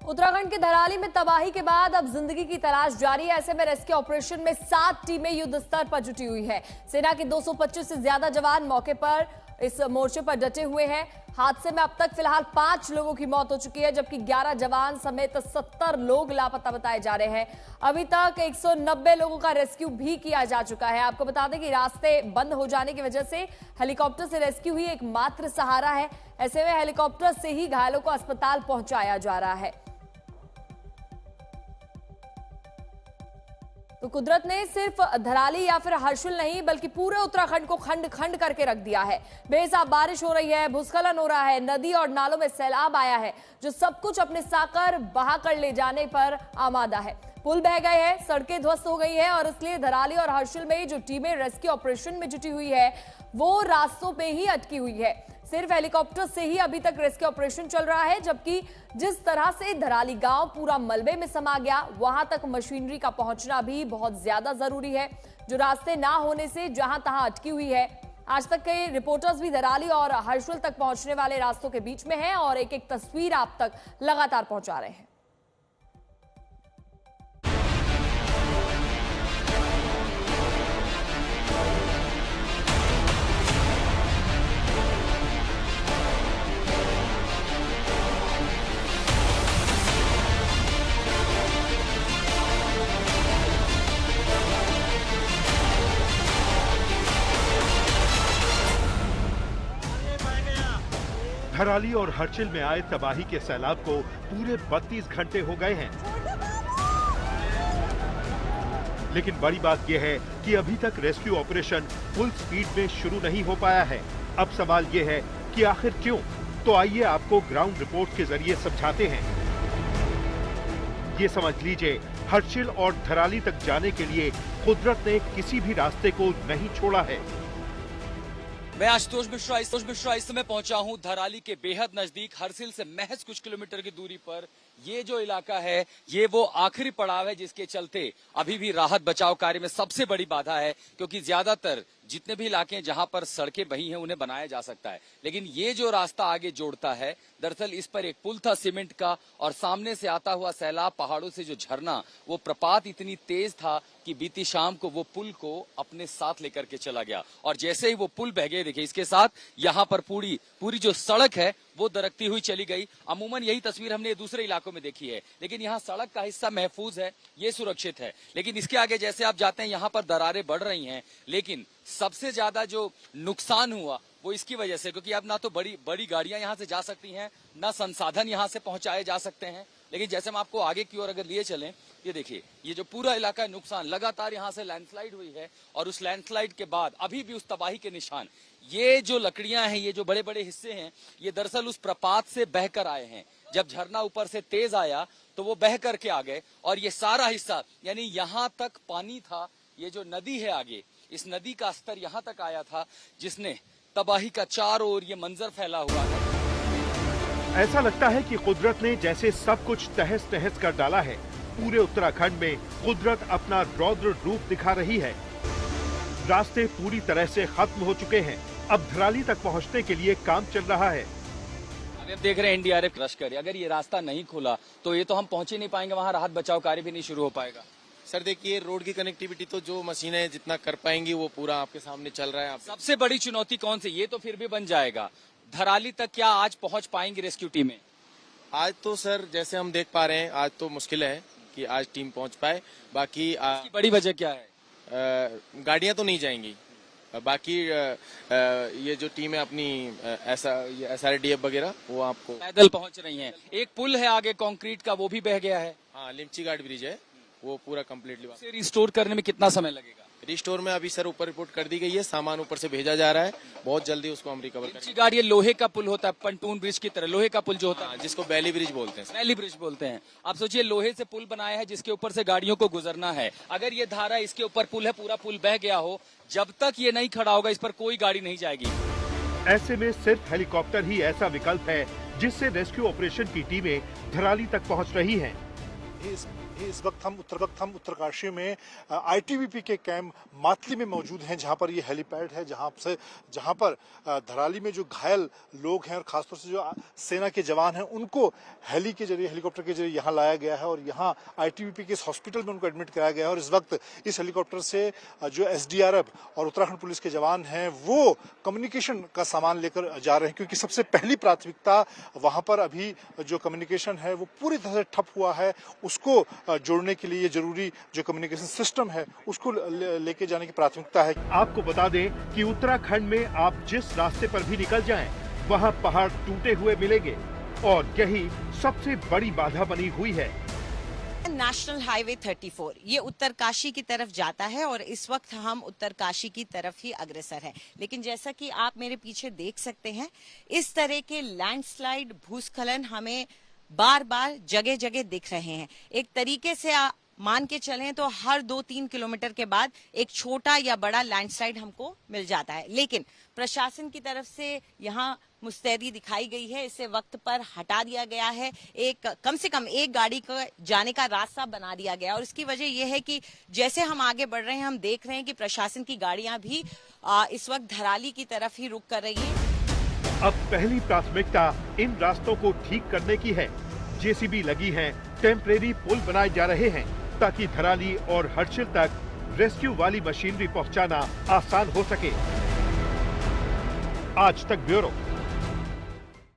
उत्तराखंड के धराली में तबाही के बाद अब जिंदगी की तलाश जारी है। ऐसे में रेस्क्यू ऑपरेशन में 7 टीमें युद्ध स्तर पर जुटी हुई है। सेना के 225 से ज्यादा जवान मौके पर इस मोर्चे पर डटे हुए हैं। हादसे में अब तक फिलहाल 5 लोगों की मौत हो चुकी है, जबकि 11 जवान समेत 70 लोग लापता बताए जा रहे हैं। अभी तक 190 लोगों का रेस्क्यू भी किया जा चुका है। आपको बता दें कि रास्ते बंद हो जाने की वजह से हेलीकॉप्टर से रेस्क्यू ही एकमात्र सहारा है। ऐसे में हेलीकॉप्टर से ही घायलों को अस्पताल पहुंचाया जा रहा है। तो कुदरत ने सिर्फ धराली या फिर हर्षिल नहीं बल्कि पूरे उत्तराखंड को खंड खंड करके रख दिया है। बेहिसाब बारिश हो रही है, भूस्खलन हो रहा है, नदी और नालों में सैलाब आया है, जो सब कुछ अपने साकर बहा कर ले जाने पर आमादा है। पुल बह गए हैं, सड़कें ध्वस्त हो गई है और इसलिए धराली और हर्षिल में जो टीमें रेस्क्यू ऑपरेशन में जुटी हुई है वो रास्तों पे ही अटकी हुई है। सिर्फ हेलीकॉप्टर से ही अभी तक रेस्क्यू ऑपरेशन चल रहा है, जबकि जिस तरह से धराली गांव पूरा मलबे में समा गया, वहां तक मशीनरी का पहुंचना भी बहुत ज्यादा जरूरी है, जो रास्ते ना होने से जहां तहां अटकी हुई है। आज तक के रिपोर्टर्स भी धराली और हर्षिल तक पहुंचने वाले रास्तों के बीच में हैं और एक एक तस्वीर आप तक लगातार पहुंचा रहे हैं। धराली और हर्षिल में आए तबाही के सैलाब को पूरे 32 घंटे हो गए हैं, लेकिन बड़ी बात यह है कि अभी तक रेस्क्यू ऑपरेशन फुल स्पीड में शुरू नहीं हो पाया है। अब सवाल यह है कि आखिर क्यों? तो आइए आपको ग्राउंड रिपोर्ट के जरिए समझाते हैं। ये समझ लीजिए, हर्षिल और धराली तक जाने के लिए कुदरत ने किसी भी रास्ते को नहीं छोड़ा है। मैं आशुतोष मिश्रा इस समय पहुंचा हूं धराली के बेहद नजदीक हर्षिल से महज कुछ किलोमीटर की दूरी पर। ये जो इलाका है ये वो आखिरी पड़ाव है जिसके चलते अभी भी राहत बचाव कार्य में सबसे बड़ी बाधा है, क्योंकि ज्यादातर जितने भी इलाके जहां पर सड़कें बही हैं उन्हें बनाया जा सकता है, लेकिन ये जो रास्ता आगे जोड़ता है, दरअसल इस पर एक पुल था सीमेंट का और सामने से आता हुआ सैलाब, पहाड़ों से जो झरना, वो प्रपात इतनी तेज था कि बीती शाम को वो पुल को अपने साथ लेकर के चला गया। और जैसे ही वो पुल बह गए, देखिए इसके साथ यहाँ पर पूरी जो सड़क है वो दरकती हुई चली गई। अमूमन यही तस्वीर हमने दूसरे इलाकों में देखी है, लेकिन यहाँ सड़क का हिस्सा महफूज है, ये सुरक्षित है। लेकिन इसके आगे जैसे आप जाते हैं यहाँ पर दरारें बढ़ रही हैं, लेकिन सबसे ज्यादा जो नुकसान हुआ वो इसकी वजह से, क्योंकि अब ना तो बड़ी गाड़ियां यहाँ से जा सकती हैं, ना संसाधन यहाँ से पहुंचाए जा सकते हैं। लेकिन जैसे हम आपको आगे की ओर अगर लिए चलें, ये देखिए ये जो पूरा इलाका है, नुकसान लगातार यहाँ से लैंडस्लाइड हुई है और उस लैंडस्लाइड के बाद अभी भी उस तबाही के निशान। ये जो लकड़ियां हैं, ये जो बड़े बड़े हिस्से हैं, ये दरअसल उस प्रपात से बहकर आए हैं। जब झरना ऊपर से तेज आया तो वो बह करके आ गए और ये सारा हिस्सा, यानी यहाँ तक पानी था। ये जो नदी है आगे, इस नदी का स्तर यहाँ तक आया था, जिसने तबाही का चारों ओर ये मंजर फैला हुआ है। ऐसा लगता है कि कुदरत ने जैसे सब कुछ तहस नहस कर डाला है। पूरे उत्तराखंड में कुदरत अपना रौद्र रूप दिखा रही है। रास्ते पूरी तरह से खत्म हो चुके हैं। अब धराली तक पहुंचने के लिए काम चल रहा है। अभी आप देख रहे हैं एनडीआरएफ लश्कर, अगर ये रास्ता नहीं खुला तो ये तो हम पहुंच ही नहीं पाएंगे, वहां राहत बचाव कार्य भी नहीं शुरू हो पाएगा। सर देखिए, रोड की कनेक्टिविटी तो जो मशीनें जितना कर पाएंगी वो पूरा आपके सामने चल रहा है। सबसे बड़ी चुनौती कौन सी? ये तो फिर भी बन जाएगा। धराली तक क्या आज पहुंच पाएंगी रेस्क्यू टीमें? आज तो सर जैसे हम देख पा रहे हैं, आज तो मुश्किल है कि आज टीम पहुंच पाए। बाकी बड़ी वजह क्या है? गाड़ियां तो नहीं जाएंगी। बाकी ये जो टीम है अपनी SRDF वगैरह, वो आपको पैदल पहुंच रही हैं। एक पुल है आगे कंक्रीट का, वो भी बह गया है। हाँ, लिमची घाट ब्रिज है, वो पूरा कम्प्लीटली। रिस्टोर करने में कितना समय लगेगा? रिस्टोर में अभी सर ऊपर रिपोर्ट कर दी गई है, सामान ऊपर से भेजा जा रहा है, बहुत जल्दी उसको हम रिकवर करेंगे। गाड़ी लोहे का पुल होता है, पंटून ब्रिज की तरह लोहे का पुल जो होता है, जिसको बैली ब्रिज बोलते हैं। बैली ब्रिज बोलते हैं। आप सोचिए, लोहे से पुल बनाया है जिसके ऊपर से गाड़ियों को गुजरना है। अगर ये धारा इसके ऊपर पुल है, पूरा पुल बह गया हो, जब तक ये नहीं खड़ा होगा इस पर कोई गाड़ी नहीं जाएगी। ऐसे में सिर्फ हेलीकॉप्टर ही ऐसा विकल्प है जिससे रेस्क्यू ऑपरेशन की टीमें धराली तक पहुंच रही हैं। इस वक्त हम उत्तरकाशी में आईटीबीपी के कैंप मातली में मौजूद हैं, जहां पर ये हेलीपैड है, जहां पर धराली में जो घायल लोग हैं और खासतौर से जो सेना के जवान हैं उनको हेलीकॉप्टर के जरिए यहाँ लाया गया है और यहाँ आईटीबीपी के इस हॉस्पिटल में उनको एडमिट कराया गया है। और इस वक्त इस हेलीकॉप्टर से जो एसडीआरएफ और उत्तराखंड पुलिस के जवान हैं वो कम्युनिकेशन का सामान लेकर जा रहे हैं, क्योंकि सबसे पहली प्राथमिकता वहां पर अभी जो कम्युनिकेशन है वो पूरी तरह से ठप हुआ है, उसको जोड़ने के लिए जरूरी जो कम्युनिकेशन सिस्टम है उसको लेके जाने की प्राथमिकता है। आपको बता दें कि उत्तराखंड में आप जिस रास्ते पर भी निकल जाएं, वहां पहाड़ टूटे हुए मिलेंगे और यही सबसे बड़ी बाधा बनी हुई है। नेशनल हाईवे 34 ये उत्तरकाशी की तरफ जाता है और इस वक्त हम उत्तरकाशी की तरफ ही अग्रसर है। लेकिन जैसा कि आप मेरे पीछे देख सकते हैं, इस तरह के लैंडस्लाइड, भूस्खलन हमें बार बार जगह जगह दिख रहे हैं। एक तरीके से मान के चलें तो हर 2-3 किलोमीटर के बाद एक छोटा या बड़ा लैंडस्लाइड हमको मिल जाता है। लेकिन प्रशासन की तरफ से यहाँ मुस्तैदी दिखाई गई है, इसे वक्त पर हटा दिया गया है, कम से कम एक गाड़ी का जाने का रास्ता बना दिया गया। और इसकी वजह यह है कि जैसे हम आगे बढ़ रहे हैं, हम देख रहे हैं कि प्रशासन की गाड़ियां भी इस वक्त धराली की तरफ ही रुक कर रही है। अब पहली प्राथमिकता इन रास्तों को ठीक करने की है। जेसीबी लगी है, टेम्परेरी पुल बनाए जा रहे हैं ताकि धराली और हर्षिल तक रेस्क्यू वाली मशीनरी पहुंचाना आसान हो सके। आज तक ब्यूरो।